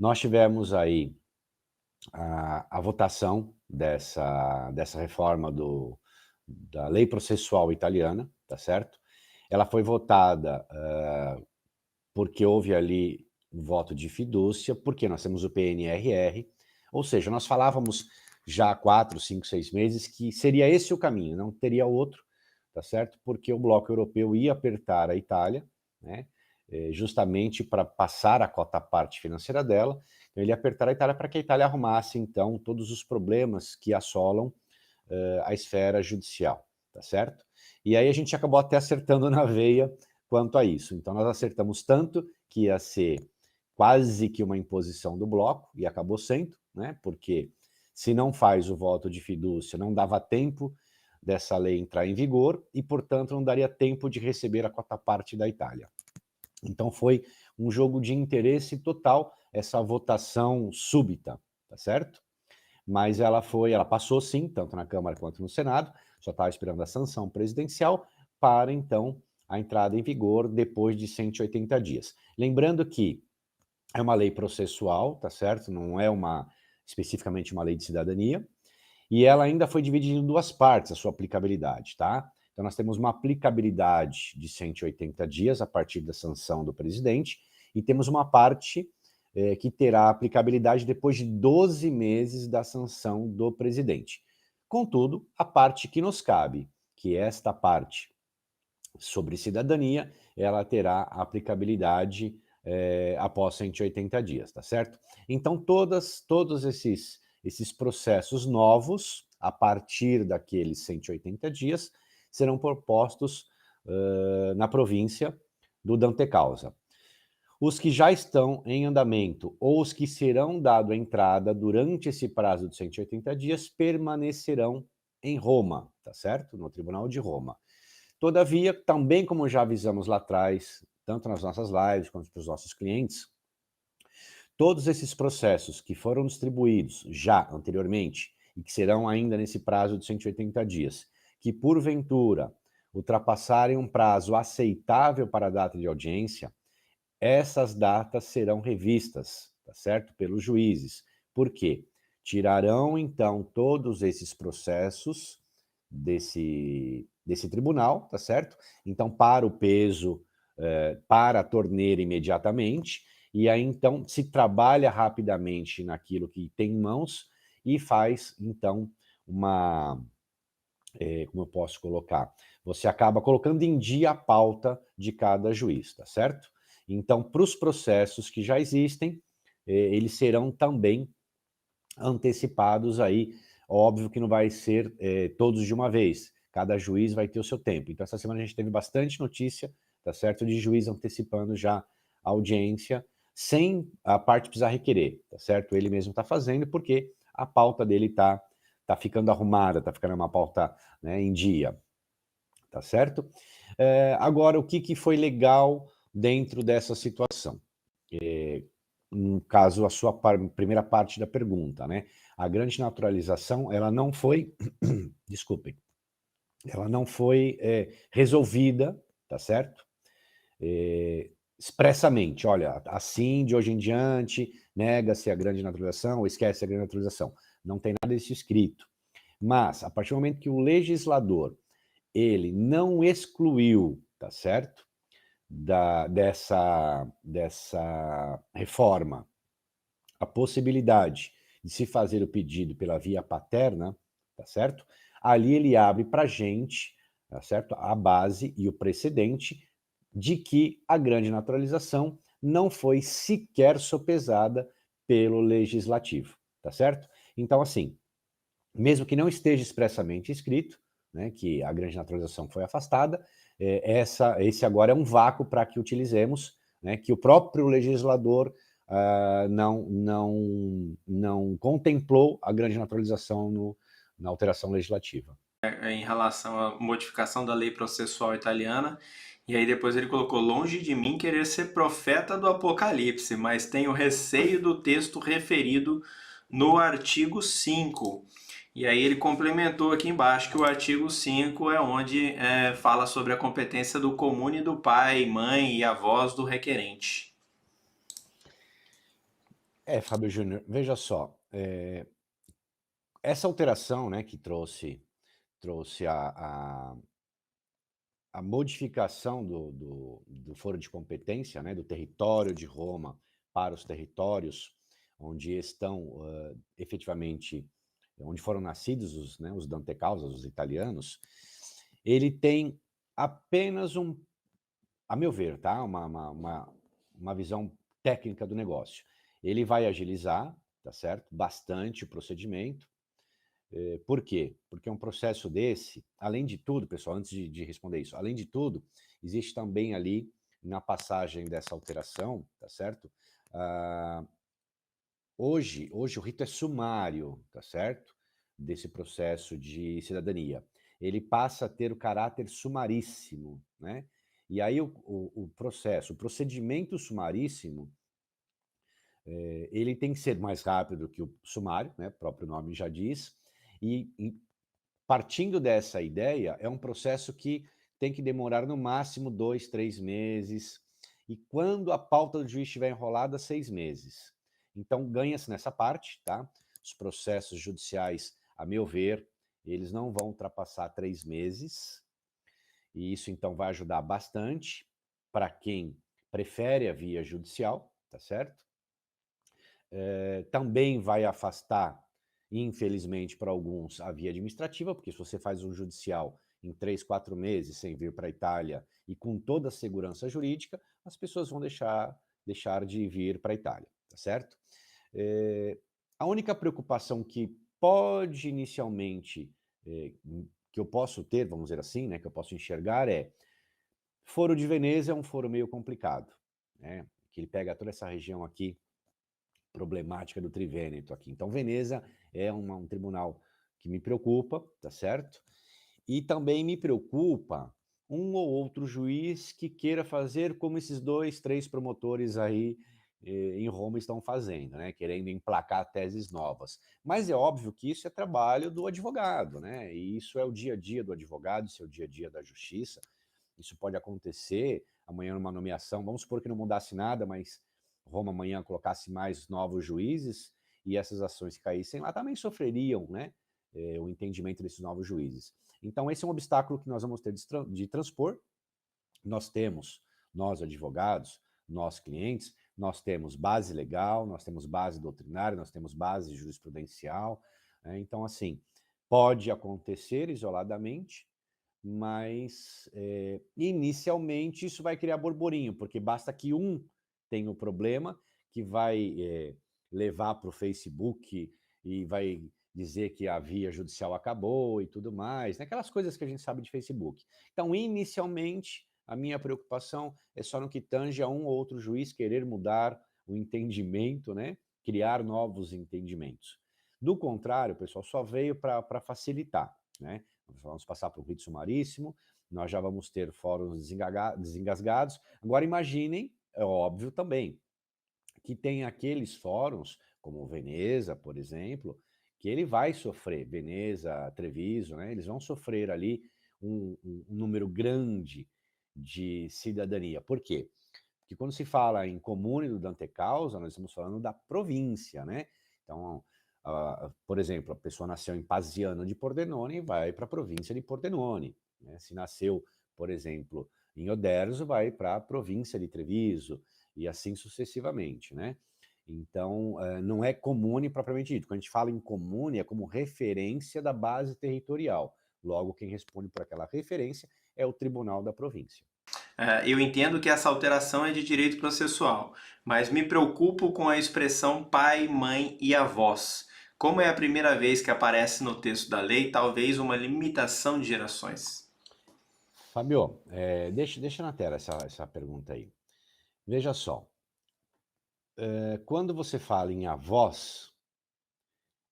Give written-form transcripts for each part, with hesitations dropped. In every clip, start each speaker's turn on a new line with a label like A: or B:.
A: Nós tivemos aí a votação dessa reforma da lei processual italiana, tá certo? Ela foi votada porque houve ali um voto de fidúcia, porque nós temos o PNRR, ou seja, nós falávamos já há 4, 5, 6 meses que seria esse o caminho, não teria outro, tá certo? Porque o bloco europeu ia apertar a Itália, né? Justamente para passar a cota parte financeira dela, então ele ia apertar a Itália para que a Itália arrumasse, então, todos os problemas que assolam a esfera judicial, tá certo? E aí a gente acabou até acertando na veia quanto a isso. Então nós acertamos tanto que ia ser quase que uma imposição do bloco, e acabou sendo, né? Porque se não faz o voto de fidúcia, não dava tempo dessa lei entrar em vigor e, portanto, não daria tempo de receber a cota parte da Itália. Então foi um jogo de interesse total essa votação súbita, tá certo? Mas ela passou sim, tanto na Câmara quanto no Senado, só estava esperando a sanção presidencial para então a entrada em vigor depois de 180 dias. Lembrando que é uma lei processual, tá certo? Não é especificamente uma lei de cidadania, e ela ainda foi dividida em duas partes, a sua aplicabilidade, tá? Então nós temos uma aplicabilidade de 180 dias a partir da sanção do presidente, e temos uma parte que terá aplicabilidade depois de 12 meses da sanção do presidente. Contudo, a parte que nos cabe, que é esta parte sobre cidadania, ela terá aplicabilidade após 180 dias, tá certo? Então, todos esses processos novos, a partir daqueles 180 dias, serão propostos na província do Dante Causa. Os que já estão em andamento ou os que serão dado entrada durante esse prazo de 180 dias permanecerão em Roma, tá certo? No Tribunal de Roma. Todavia, também como já avisamos lá atrás, tanto nas nossas lives quanto para os nossos clientes, todos esses processos que foram distribuídos já anteriormente e que serão ainda nesse prazo de 180 dias, que porventura ultrapassarem um prazo aceitável para a data de audiência, essas datas serão revistas, tá certo? Pelos juízes. Por quê? Tirarão, então, todos esses processos desse tribunal, tá certo? Então, para o peso, para a torneira imediatamente, e aí, então, se trabalha rapidamente naquilo que tem em mãos e faz, então, como eu posso colocar? Você acaba colocando em dia a pauta de cada juiz, tá certo? Então, para os processos que já existem, eles serão também antecipados aí. Óbvio que não vai ser todos de uma vez. Cada juiz vai ter o seu tempo. Então, essa semana a gente teve bastante notícia, tá certo? De juiz antecipando já a audiência, sem a parte precisar requerer, tá certo? Ele mesmo está fazendo, porque a pauta dele tá ficando arrumada, tá ficando uma pauta, né, em dia, tá certo? Agora, o que foi legal dentro dessa situação? No caso, a sua primeira parte da pergunta, né? A grande naturalização, ela não foi, desculpem, ela não foi resolvida, tá certo? Expressamente, olha, assim, de hoje em diante, nega-se a grande naturalização ou esquece a grande naturalização. Não tem nada disso escrito. Mas, a partir do momento que o legislador, ele não excluiu, tá certo? Dessa reforma, a possibilidade de se fazer o pedido pela via paterna, tá certo? Ali ele abre para a gente, tá certo? A base e o precedente de que a grande naturalização não foi sequer sopesada pelo legislativo, tá certo? Então, assim, mesmo que não esteja expressamente escrito, né, que a grande naturalização foi afastada, esse agora é um vácuo para que utilizemos, né, que o próprio legislador não contemplou a grande naturalização na alteração legislativa.
B: Em relação à modificação da lei processual italiana, e aí depois ele colocou: longe de mim querer ser profeta do Apocalipse, mas tenho receio do texto referido no artigo 5. E aí ele complementou aqui embaixo que o artigo 5 é onde fala sobre a competência do comune do pai, mãe e avós do requerente.
A: Fábio Júnior, veja só, essa alteração, né, que trouxe a modificação do foro de competência, né, do território de Roma para os territórios onde estão, efetivamente, onde foram nascidos os, né, os Dantecausas, os italianos, ele tem apenas a meu ver, tá, uma visão técnica do negócio. Ele vai agilizar, tá certo, bastante o procedimento. Por quê? Porque um processo desse, além de tudo, pessoal, antes de responder isso, além de tudo, existe também ali, na passagem dessa alteração, tá certo? Ah, hoje o rito é sumário, tá certo? Desse processo de cidadania. Ele passa a ter o caráter sumaríssimo, né? E aí o processo, o procedimento sumaríssimo, ele tem que ser mais rápido que o sumário, né? O próprio nome já diz, e partindo dessa ideia, é um processo que tem que demorar no máximo 2, 3 meses, e quando a pauta do juiz estiver enrolada, 6 meses. Então, ganha-se nessa parte, tá? Os processos judiciais, a meu ver, eles não vão ultrapassar 3 meses, e isso então vai ajudar bastante para quem prefere a via judicial, tá certo? Também vai afastar, infelizmente, para alguns, a via administrativa, porque se você faz um judicial em 3, 4 meses sem vir para a Itália e com toda a segurança jurídica, as pessoas vão deixar de vir para a Itália, tá certo? A única preocupação que pode inicialmente, que eu posso ter, vamos dizer assim, né, que eu posso enxergar Foro de Veneza é um foro meio complicado, né, que ele pega toda essa região aqui problemática do Trivêneto aqui. Então, Veneza é um tribunal que me preocupa, tá certo? E também me preocupa um ou outro juiz que queira fazer como esses 2, 3 promotores aí em Roma estão fazendo, né? Querendo emplacar teses novas. Mas é óbvio que isso é trabalho do advogado, né? E isso é o dia a dia do advogado, isso é o dia a dia da justiça. Isso pode acontecer amanhã numa nomeação, vamos supor que não mudasse nada, mas Roma amanhã colocasse mais novos juízes e essas ações que caíssem lá também sofreriam, né, o entendimento desses novos juízes. Então, esse é um obstáculo que nós vamos ter de transpor. Nós temos, nós advogados, nós clientes, nós temos base legal, nós temos base doutrinária, nós temos base jurisprudencial. Né? Então, assim, pode acontecer isoladamente, mas inicialmente isso vai criar borburinho, porque basta que um tenha o problema, que vai levar para o Facebook e vai dizer que a via judicial acabou e tudo mais, né? Aquelas coisas que a gente sabe de Facebook. Então, inicialmente, a minha preocupação é só no que tange a um ou outro juiz querer mudar o entendimento, né? Criar novos entendimentos. Do contrário, pessoal, só veio para facilitar, né? Vamos passar para o rito sumaríssimo, nós já vamos ter fóruns desengasgados. Agora imaginem, é óbvio também, que tem aqueles fóruns, como Veneza, por exemplo, que ele vai sofrer, Veneza, Treviso, né? Eles vão sofrer ali um número grande de cidadania. Por quê? Porque quando se fala em comune do Dante Causa, nós estamos falando da província, né? Então, por exemplo, a pessoa nasceu em Pasiano de Pordenone e vai para a província de Pordenone. Né? Se nasceu, por exemplo, em Oderzo, vai para a província de Treviso, e assim sucessivamente, né? Então, não é comune propriamente dito. Quando a gente fala em comune, é como referência da base territorial. Logo, quem responde por aquela referência é o tribunal da província.
B: Eu entendo que essa alteração é de direito processual, mas me preocupo com a expressão pai, mãe e avós. Como é a primeira vez que aparece no texto da lei, talvez uma limitação de gerações.
A: Fabio, deixa na tela essa pergunta aí. Veja só, quando você fala em avós,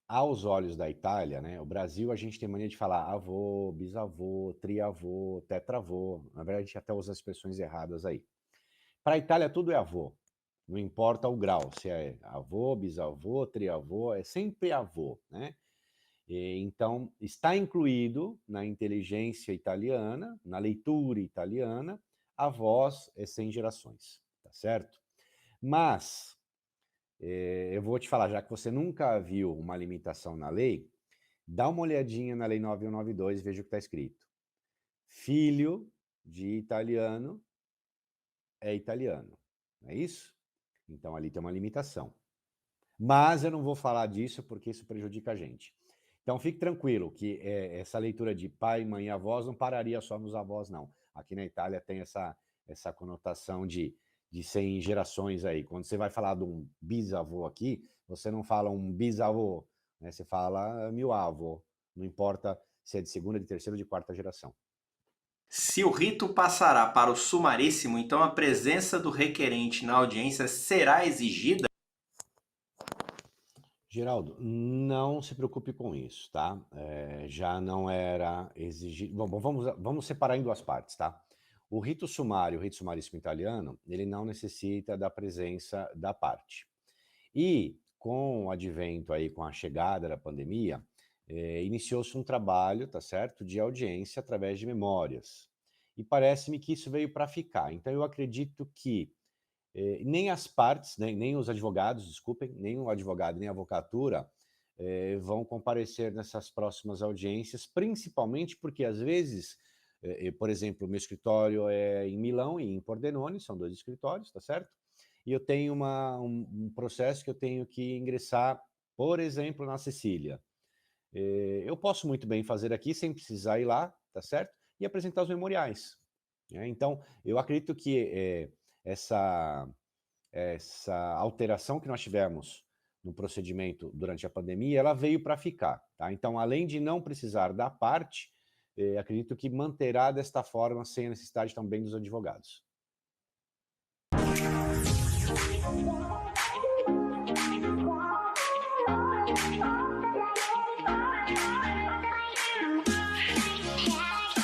A: aos olhos da Itália, né, o Brasil, a gente tem mania de falar avô, bisavô, triavô, tetravô. Na verdade, a gente até usa as expressões erradas aí. Para a Itália, tudo é avô. Não importa o grau, se é avô, bisavô, triavô, é sempre avô, né? Então, está incluído na inteligência italiana, na leitura italiana, avós é 100 gerações, tá certo? Mas Eu vou te falar, já que você nunca viu uma limitação na lei, dá uma olhadinha na Lei 9192 e veja o que está escrito. Filho de italiano é italiano, não é isso? Então ali tem uma limitação. Mas eu não vou falar disso porque isso prejudica a gente. Então fique tranquilo que essa leitura de pai, mãe e avós não pararia só nos avós, não. Aqui na Itália tem essa conotação de ser em gerações aí. Quando você vai falar de um bisavô aqui, você não fala um bisavô, né? Você fala meu avô. Não importa se é de segunda, de terceira ou de quarta geração.
B: Se o rito passará para o sumaríssimo, então a presença do requerente na audiência será exigida?
A: Geraldo, não se preocupe com isso, tá? Já não era exigido. Bom, vamos separar em duas partes, tá? O rito sumário, o rito sumaríssimo italiano, ele não necessita da presença da parte. E com o advento aí, com a chegada da pandemia, iniciou-se um trabalho, tá certo, de audiência através de memórias. E parece-me que isso veio para ficar. Então eu acredito que nem as partes, nem os advogados, desculpem, nem o advogado, nem a avocatura vão comparecer nessas próximas audiências, principalmente porque, às vezes, por exemplo, o meu escritório é em Milão e em Pordenone, são 2 escritórios, tá certo? E eu tenho um processo que eu tenho que ingressar, por exemplo, na Sicília. Eu posso muito bem fazer aqui sem precisar ir lá, tá certo? E apresentar os memoriais, né? Então, eu acredito que essa alteração que nós tivemos no procedimento durante a pandemia, ela veio para ficar, tá? Então, além de não precisar da parte, acredito que manterá desta forma, sem a necessidade também dos advogados.